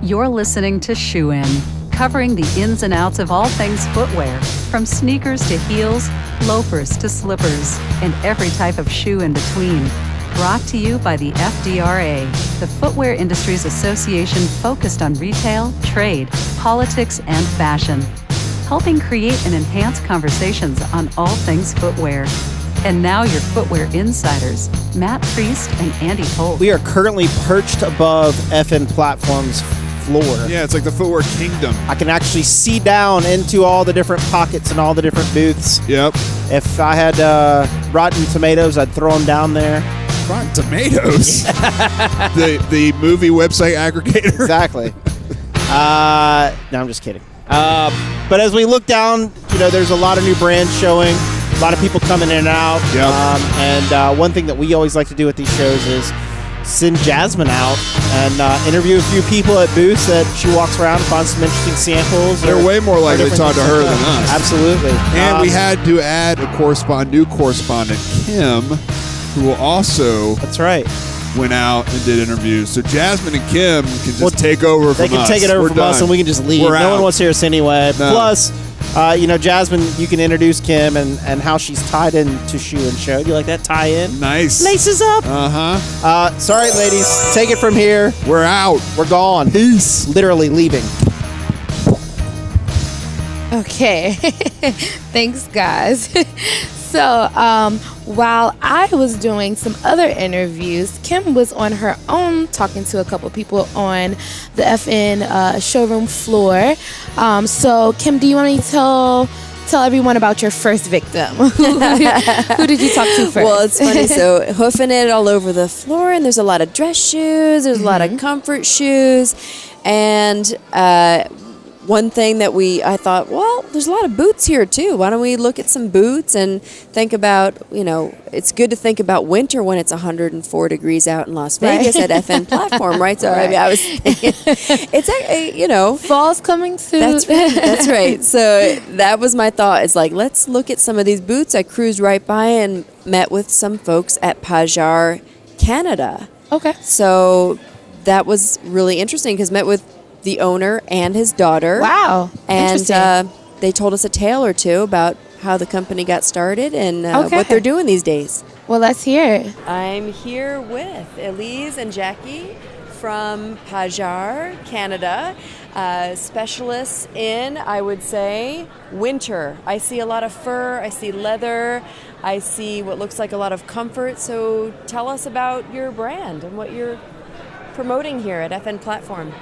You're listening to Shoe In, covering the ins and outs of all things footwear, from sneakers to heels, loafers to slippers, and every type of shoe in between. Brought to you by the FDRA, the Footwear Industries Association focused on retail, trade, politics, and fashion, helping create and enhance conversations on all things footwear. And now your footwear insiders, Matt Priest and Andy Holt. We are currently perched above FN Platform's floor. Yeah, it's like the footwear kingdom. I can actually see down into all the different pockets and all the different booths. Yep. If I had rotten tomatoes, I'd throw them down there. Rotten Tomatoes. the movie website aggregator. Exactly. No, I'm just kidding. But as we look down, there's a lot of new brands showing, a lot of people coming in and out. Yep. And one thing that we always like to do at these shows is send Jasmine out and interview a few people at booths that she walks around and finds some interesting samples. They're way more likely to talk to her than us. Absolutely. And we had to add a new correspondent, Kim, who also that's right. went out and did interviews. So Jasmine and Kim can just take over from us. They can take it over from us and we can just leave. We're no out. one wants to hear us anyway. No. Plus, Jasmine, you can introduce Kim and how she's tied into Shoe and Show. Do you like that tie-in? Nice. Laces up. Uh-huh. Sorry, ladies. Take it from here. We're out. We're gone. Peace. Literally leaving. Okay. Thanks, guys. So, while I was doing some other interviews, Kim was on her own talking to a couple people on the FN showroom floor. So, Kim, do you want me to tell everyone about your first victim? Who did you talk to first? Well, it's funny. So, hoofing it all over the floor, and there's a lot of dress shoes, there's a lot of comfort shoes, and one thing that I thought, well, there's a lot of boots here too. Why don't we look at some boots and think about, it's good to think about winter when it's 104 degrees out in Las Vegas at FN Platform, right? So I was thinking, it's fall's coming soon. That's right. That's right. So that was my thought. It's like, let's look at some of these boots. I cruised right by and met with some folks at Pajar Canada. Okay. So that was really interesting because met with the owner and his daughter. Wow. And they told us a tale or two about how the company got started and what they're doing these days. Well, let's hear it. I'm here with Elise and Jackie from Pajar Canada, specialists in, I would say, winter. I see a lot of fur, I see leather, I see what looks like a lot of comfort. So tell us about your brand and what you're promoting here at FN Platform.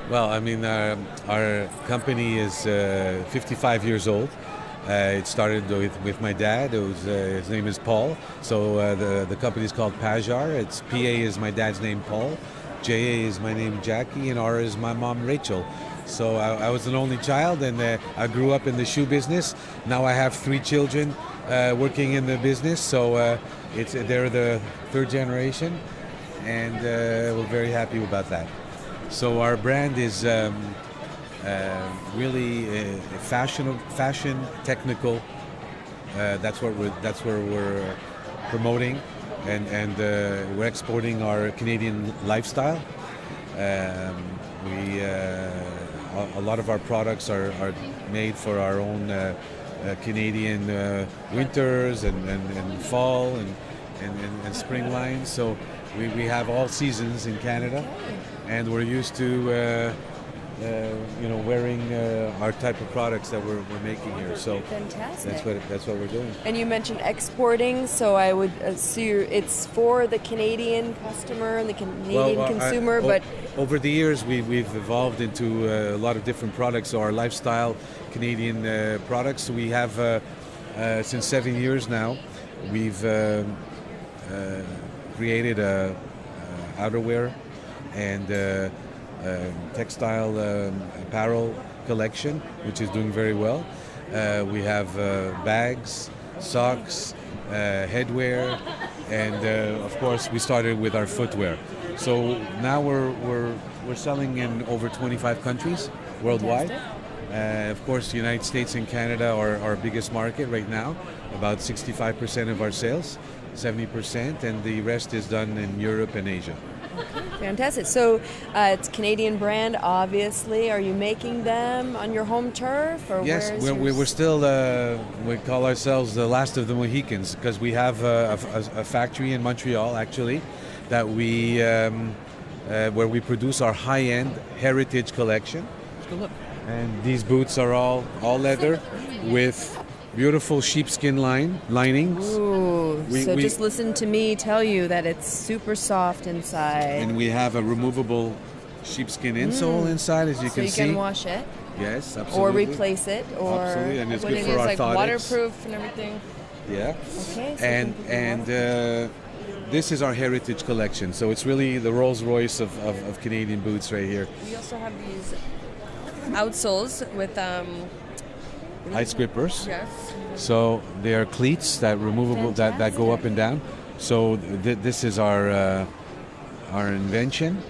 Well, I mean, our company is 55 years old. It started with my dad. His name is Paul. So the company is called Pajar. It's PA is my dad's name, Paul. JA is my name, Jackie, and R is my mom, Rachel. So I was an only child, and I grew up in the shoe business. Now I have 3 children working in the business. So they're the 3rd generation, and we're very happy about that. So our brand is really fashion, technical. That's where we're promoting, and we're exporting our Canadian lifestyle. A lot of our products are made for our own Canadian winters and fall and spring lines. So we have all seasons in Canada. And we're used to, wearing our type of products that we're making here. So fantastic. That's what we're doing. And you mentioned exporting, so I would assume it's for the Canadian customer and the Canadian consumer. But over the years, we've evolved into a lot of different products. So our lifestyle Canadian products. We have since 7 years now. We've created a outerwear and textile apparel collection, which is doing very well. We have bags, socks, headwear, and of course we started with our footwear. So now we're selling in over 25 countries worldwide. Of course, the United States and Canada are our biggest market right now, about 65% of our sales, 70%, and the rest is done in Europe and Asia. Fantastic. So it's Canadian brand, obviously. Are you making them on your home turf? Or Yes, where's we're still, we call ourselves the last of the Mohicans because we have a factory in Montreal, actually, that we, where we produce our high-end heritage collection. Let's go look. And these boots are all leather with beautiful sheepskin linings. Ooh, We- we- just listen to me tell you that it's super soft inside. And we have a removable sheepskin insole inside, as you so can you see. can wash it Yes, or absolutely. replace it, or Absolutely, and it's When good it for is like orthotics. waterproof and everything. Yeah. okay. So And you can put it this is our heritage collection. So it's really the Rolls Royce of Canadian boots right here. We also have these outsoles with Ice grippers. yes. So they are cleats that removable that go up and down. So this is our invention,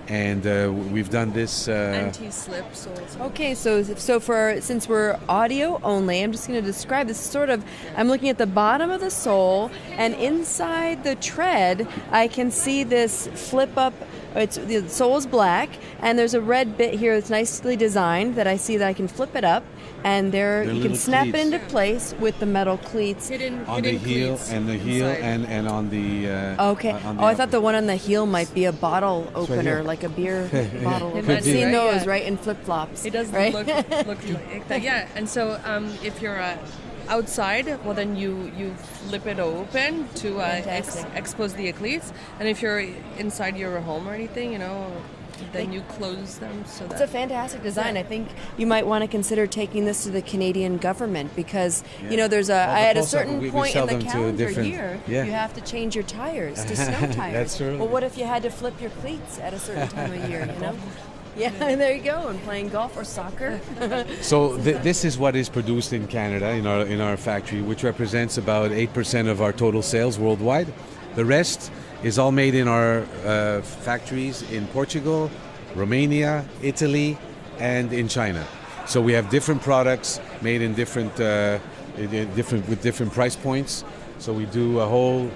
and we've done this. Anti-slip soles. Okay, so since we're audio only, I'm just going to describe this sort of. I'm looking at the bottom of the sole, and inside the tread, I can see this flip up. The sole is black, and there's a red bit here that's nicely designed that I see that I can flip it up, and there They're you can little snap cleats. it into place with the metal cleats. on the heel and on the Okay. on the I thought the one on the heel might be a bottle opener, here. like a beer bottle Could opener. I've be. seen Right, those, yeah. right, in flip flops. It does right? look like that. Yeah, and so if you're outside, well then you flip it open to Fantastic. expose the cleats, and if you're inside your home or anything, then you close them so It's a that. fantastic design. Yeah. I think you might want to consider taking this to the Canadian government because there's Well, at a also certain we point sell in the them to calendar different- year Yeah. you have to change your tires to snow tires. That's true. Well, what if you had to flip your cleats at a certain time of year? Yeah, there you go. And playing golf or soccer. So this is what is produced in Canada in our factory, which represents about 8% of our total sales worldwide. The rest is all made in our factories in Portugal, Romania, Italy, and in China. So we have different products made in different with different price points. So we do a whole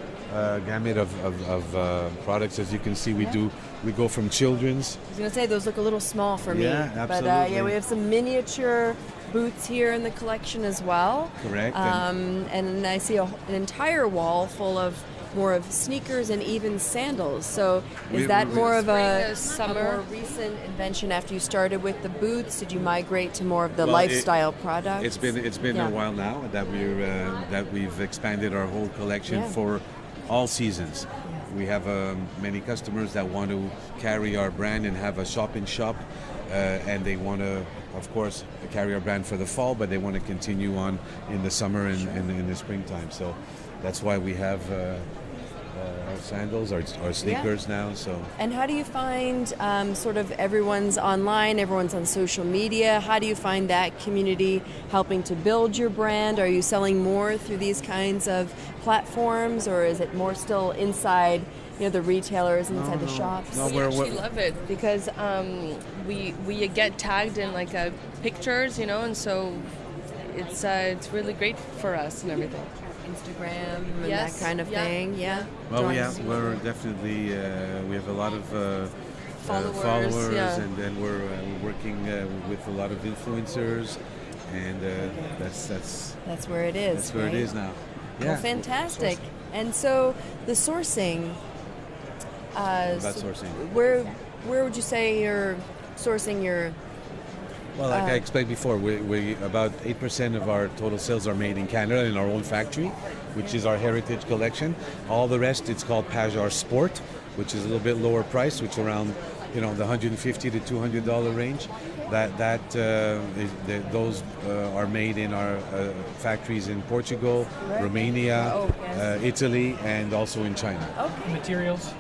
gamut of products. As you can see, we go from children's. I was going to say those look a little small for me. Yeah, But absolutely. we have some miniature boots here in the collection as well. Correct. And I see an entire wall full of more of sneakers and even sandals. So is that more of a summer. more recent invention after you started with the boots? Did you migrate to more of the Well, lifestyle products? It's been Yeah. a while now that we've expanded our whole collection Yeah. for all seasons. We have many customers that want to carry our brand and have a shop in shop, and they want to, of course, carry our brand for the fall, but they want to continue on in the summer and in the springtime. So that's why we have our sandals, our sneakers now. So. And how do you find sort of everyone's online, everyone's on social media? How do you find that community helping to build your brand? Are you selling more through these kinds of platforms, or is it more still inside, the retailers, inside the shops? No, We actually love it because we get tagged in like pictures, and so it's really great for us and everything. Instagram and Yes, that kind of yeah, thing, yeah. Well, Drawing- we're definitely we have a lot of Followers, yeah. and then we're working with a lot of influencers, and That's where it is. that's where it right? is now. Well, fantastic. And so the sourcing. About sourcing. Where would you say you're sourcing your? Well, like I explained before, we about 8% of our total sales are made in Canada in our own factory, which is our heritage collection. All the rest, it's called Pajar Sport, which is a little bit lower price, which is around the $150 to $200 range. Those are made in our factories in Portugal, Romania, Oh, yes. Italy, and also in China. Okay. Materials,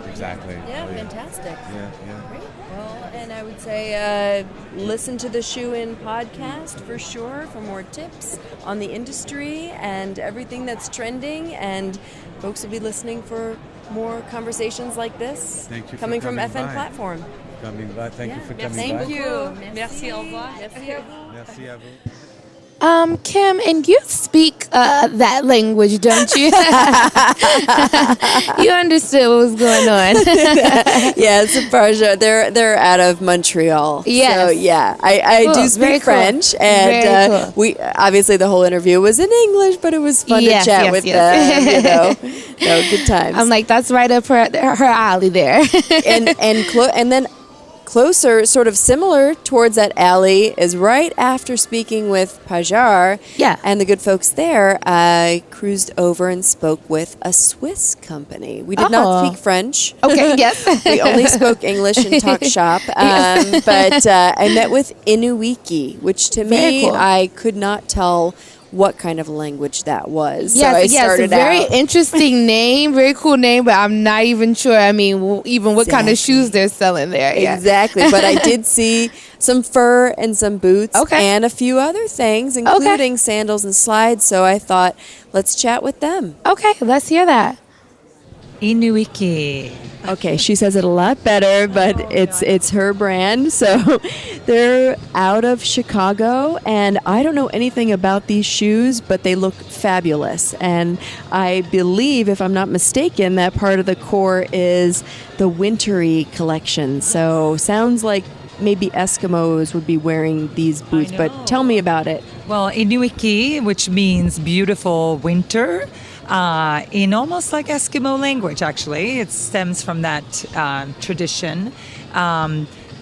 exactly. Yeah, Oh, fantastic. Yeah, yeah. Great. Well, and I would say listen to the Shoe In podcast for sure for more tips on the industry and everything that's trending. And folks will be listening for more conversations like this. Thank you for coming from coming FN by. Platform. Coming by. Thank you for coming Thank by. you. Merci, au revoir. Merci à vous. Merci à vous. Kim, and you speak that language, don't you? You understood what was going on. Yeah, it's a Pajar. They're out of Montreal. Yes. So yeah, I Cool. do Very speak cool. French, and Very cool. we obviously the whole interview was in English, but it was fun Yes, to chat yes, with yes. them. No, good times. I'm like, that's right up her alley there. and then closer, sort of similar towards that alley, is right after speaking with Pajar Yeah. and the good folks there, I cruised over and spoke with a Swiss company. We did not Oh. speak French. Okay, yes. We only spoke English and talk shop. But I met with Inuikii, which to Very me, cool. I could not tell what kind of language that was. Yes, so I yes, started a very out. interesting name, very cool name, but I'm not even sure. I mean, even what kind of Exactly. shoes they're selling there. Yeah. Exactly, but I did see some fur and some boots Okay. and a few other things, including sandals and slides. So I thought, let's chat with them. Okay, let's hear that. Inuikii. Okay, she says it a lot better, but it's her brand. So they're out of Chicago, and I don't know anything about these shoes, but they look fabulous. And I believe, if I'm not mistaken, that part of the core is the wintry collection. So sounds like maybe Eskimos would be wearing these boots, know. but tell me about it. Well, Inuiki, which means beautiful winter, in almost like Eskimo language, actually. It stems from that tradition.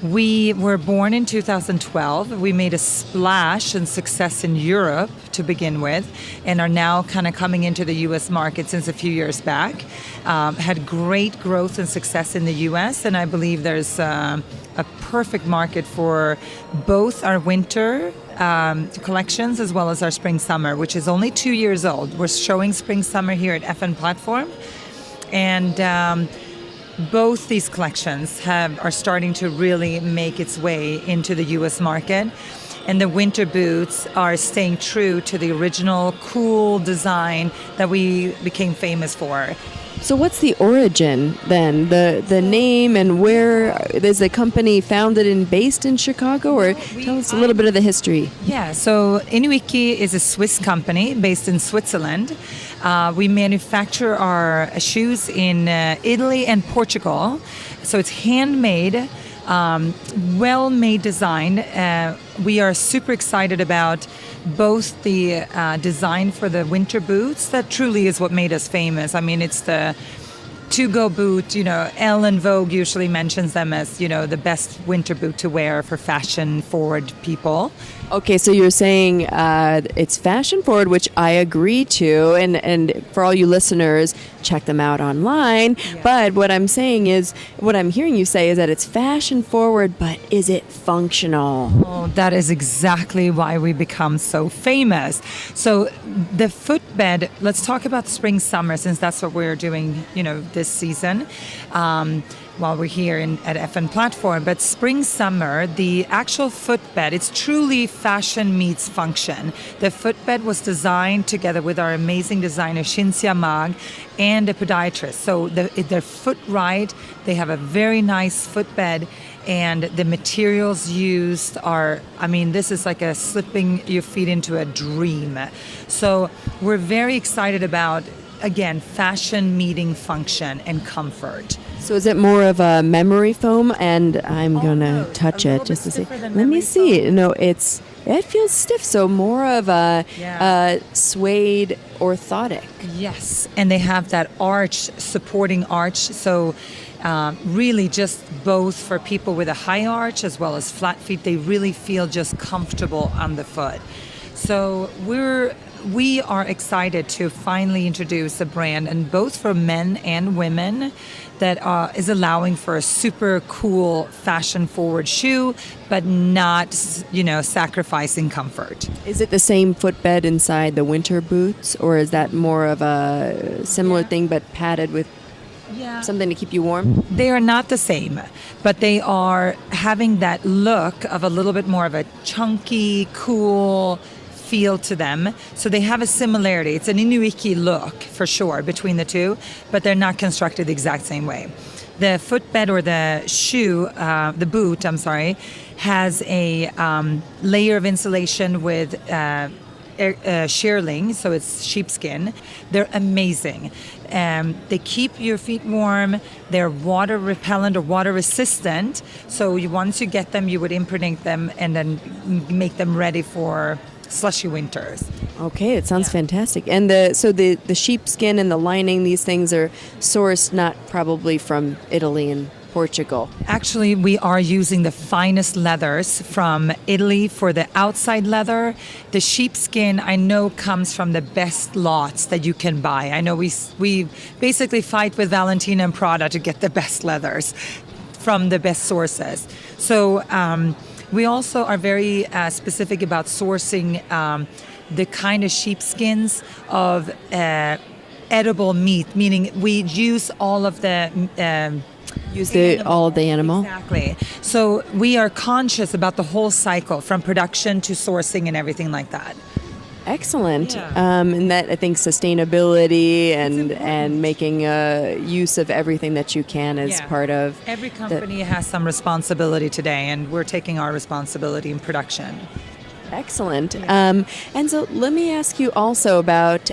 We were born in 2012. We made a splash and success in Europe to begin with, and are now kind of coming into the U.S. market since a few years back. Had great growth and success in the U.S., and I believe there's a perfect market for both our winter collections as well as our spring summer, which is only 2 years old. We're showing spring summer here at FN Platform, and both these collections are starting to really make its way into the U.S. market. And the winter boots are staying true to the original cool design that we became famous for. So what's the origin then? The name, and where is the company founded and based in Chicago? Or tell us a little bit of the history. Yeah, so Inuiki is a Swiss company based in Switzerland. We manufacture our shoes in Italy and Portugal. So it's handmade, well-made design. We are super excited about both the design for the winter boots. That truly is what made us famous. I mean, it's the to-go boot. Elle and Vogue usually mentions them as, the best winter boot to wear for fashion-forward people. Okay, so you're saying it's fashion forward, which I agree to, and for all you listeners, check them out online. Yeah. But what I'm saying is, what I'm hearing you say is that it's fashion forward, but is it functional? Oh, that is exactly why we become so famous. So the footbed, let's talk about spring summer, since that's what we're doing, this season. While we're here at FN Platform. But spring summer, the actual footbed, it's truly fashion meets function. The footbed was designed together with our amazing designer Shinsia Mag and a podiatrist. So they're foot right. They have a very nice footbed, and the materials used are, this is like slipping your feet into a dream. So we're very excited about, again, fashion meeting function and comfort. So is it more of a memory foam? And I'm gonna no, touch a it little just bit to see. stiffer than Let me memory see. foam. No, it feels stiff. So more of a Yeah. suede orthotic. Yes, and they have that supporting arch. So really just both for people with a high arch as well as flat feet, they really feel just comfortable on the foot. So we are excited to finally introduce a brand, and both for men and women, that is allowing for a super cool fashion forward shoe, but not, sacrificing comfort. Is it the same footbed inside the winter boots, or is that more of a similar thing but padded with something to keep you warm? They are not the same, but they are having that look of a little bit more of a chunky, cool feel to them. So they have a similarity. It's an Inuiki look for sure between the two, but they're not constructed the exact same way. The footbed or the shoe, the boot, has a layer of insulation with shearling, so it's sheepskin. They're amazing. They keep your feet warm. They're water repellent or water resistant. So once you get them, you would impregnate them and then make them ready for slushy winters. Okay, it sounds fantastic. And the sheepskin and the lining, these things are sourced not probably from Italy and Portugal. Actually, we are using the finest leathers from Italy for the outside leather. The sheepskin, I know, comes from the best lots that you can buy. I know we basically fight with Valentina and Prada to get the best leathers from the best sources. So we also are very specific about sourcing the kind of sheepskins of edible meat, meaning we use all of the all of the animal. Exactly. So we are conscious about the whole cycle from production to sourcing and everything like that. Excellent. Yeah. And that, I think, sustainability and making use of everything that you can is part of. Every company has some responsibility today, and we're taking our responsibility in production. Excellent. And so let me ask you also about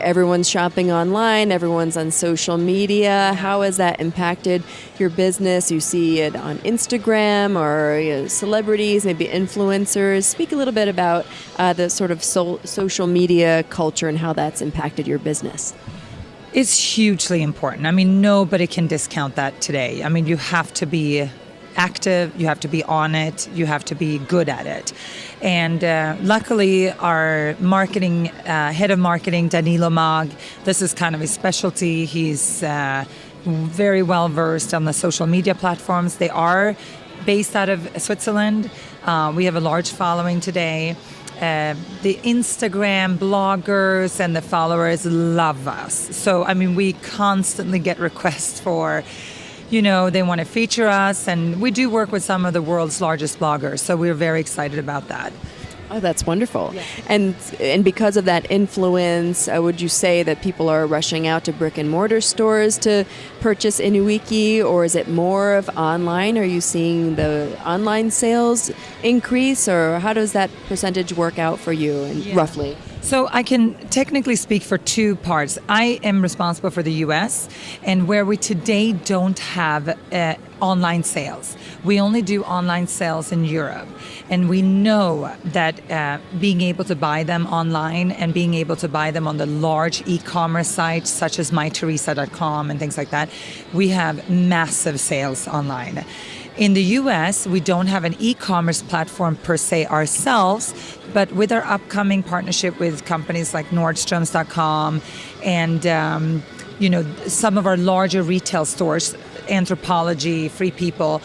everyone's shopping online, everyone's on social media. How has that impacted your business? You see it on Instagram or celebrities, maybe influencers. Speak a little bit about the sort of social media culture and how that's impacted your business. It's hugely important. I mean, nobody can discount that today. I mean, you have to be active, you have to be on it, you have to be good at it. And luckily, our marketing head of marketing, Danilo Mag, this is kind of his specialty. He's very well versed on the social media platforms. They are based out of Switzerland. We have a large following today. The Instagram bloggers and the followers love us. So, I mean, we constantly get requests for, they want to feature us, and we do work with some of the world's largest bloggers, so we're very excited about that. Oh, that's wonderful. Yeah. And because of that influence, would you say that people are rushing out to brick and mortar stores to purchase Inuiki, or is it more of online? Are you seeing the online sales increase, or how does that percentage work out for you roughly? So I can technically speak for two parts. I am responsible for the U.S., and where we today don't have online sales. We only do online sales in Europe. And we know that being able to buy them online and being able to buy them on the large e-commerce sites such as myteresa.com and things like that, we have massive sales online. In the U.S., we don't have an e-commerce platform per se ourselves, but with our upcoming partnership with companies like Nordstrom's.com and some of our larger retail stores, Anthropology, Free People,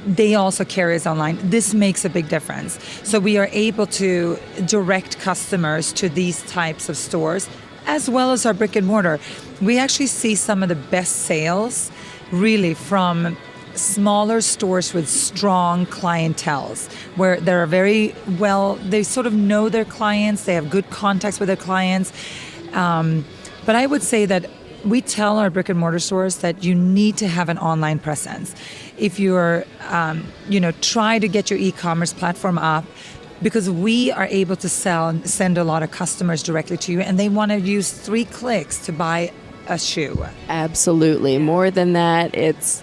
they also carry us online. This makes a big difference. So we are able to direct customers to these types of stores, as well as our brick and mortar. We actually see some of the best sales really from smaller stores with strong clienteles, where they're they sort of know their clients, they have good contacts with their clients. But I would say that we tell our brick and mortar stores that you need to have an online presence. If you're, try to get your e-commerce platform up, because we are able to send a lot of customers directly to you, and they want to use 3 clicks to buy a shoe. Absolutely. More than that, it's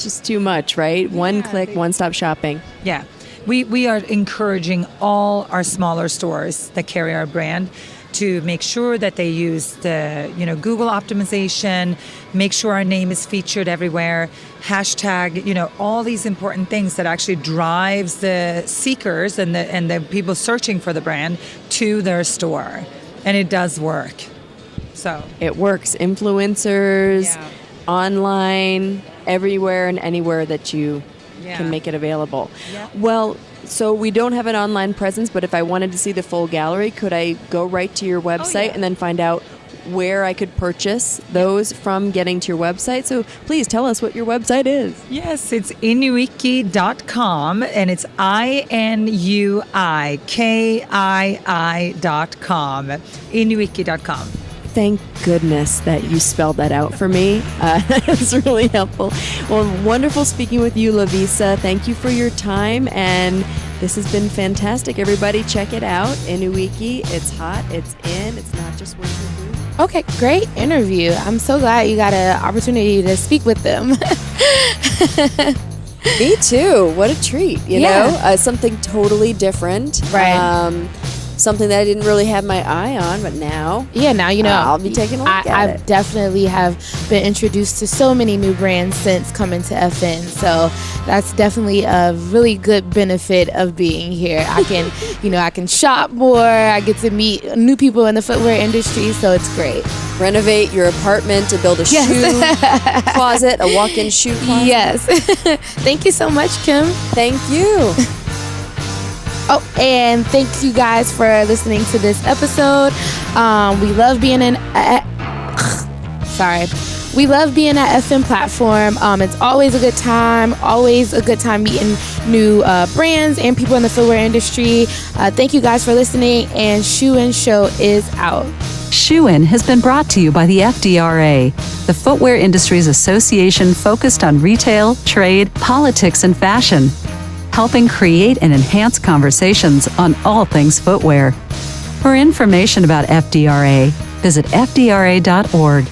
just too much, right? One click, one-stop shopping. Yeah. We are encouraging all our smaller stores that carry our brand to make sure that they use the Google optimization, make sure our name is featured everywhere, hashtag, all these important things that actually drives the seekers and the people searching for the brand to their store. And it does work. So it works. Influencers, online, everywhere and anywhere that you can make it available. Yeah. Well, so we don't have an online presence, but if I wanted to see the full gallery, could I go right to your website and then find out where I could purchase those from getting to your website? So please tell us what your website is. Yes, it's Inuikii.com, and it's INUIKII.com. Inuikii.com. Thank goodness that you spelled that out for me. That was really helpful. Well, wonderful speaking with you, Lavisa. Thank you for your time, and this has been fantastic. Everybody, check it out. Inuikii, it's hot, it's in, it's not just winter boots. Okay, great interview. I'm so glad you got an opportunity to speak with them. Me too. What a treat, you Yeah. know? Something totally different. Right. Something that I didn't really have my eye on, but now Yeah, now you know. I'll be taking a look at I it. definitely have been introduced to so many new brands since coming to FN. So that's definitely a really good benefit of being here. I can, I can shop more. I get to meet new people in the footwear industry. So it's great. Renovate your apartment to build a shoe closet, a walk-in shoe closet. Yes. Thank you so much, Kim. Thank you. Oh, and thank you guys for listening to this episode. We love being We love being at FN Platform. It's always a good time. Always a good time meeting new brands and people in the footwear industry. Thank you guys for listening. And Shoe In Show is out. Shoe In has been brought to you by the FDRA, the Footwear Industries Association focused on retail, trade, politics, and fashion, helping create and enhance conversations on all things footwear. For information about FDRA, visit fdra.org.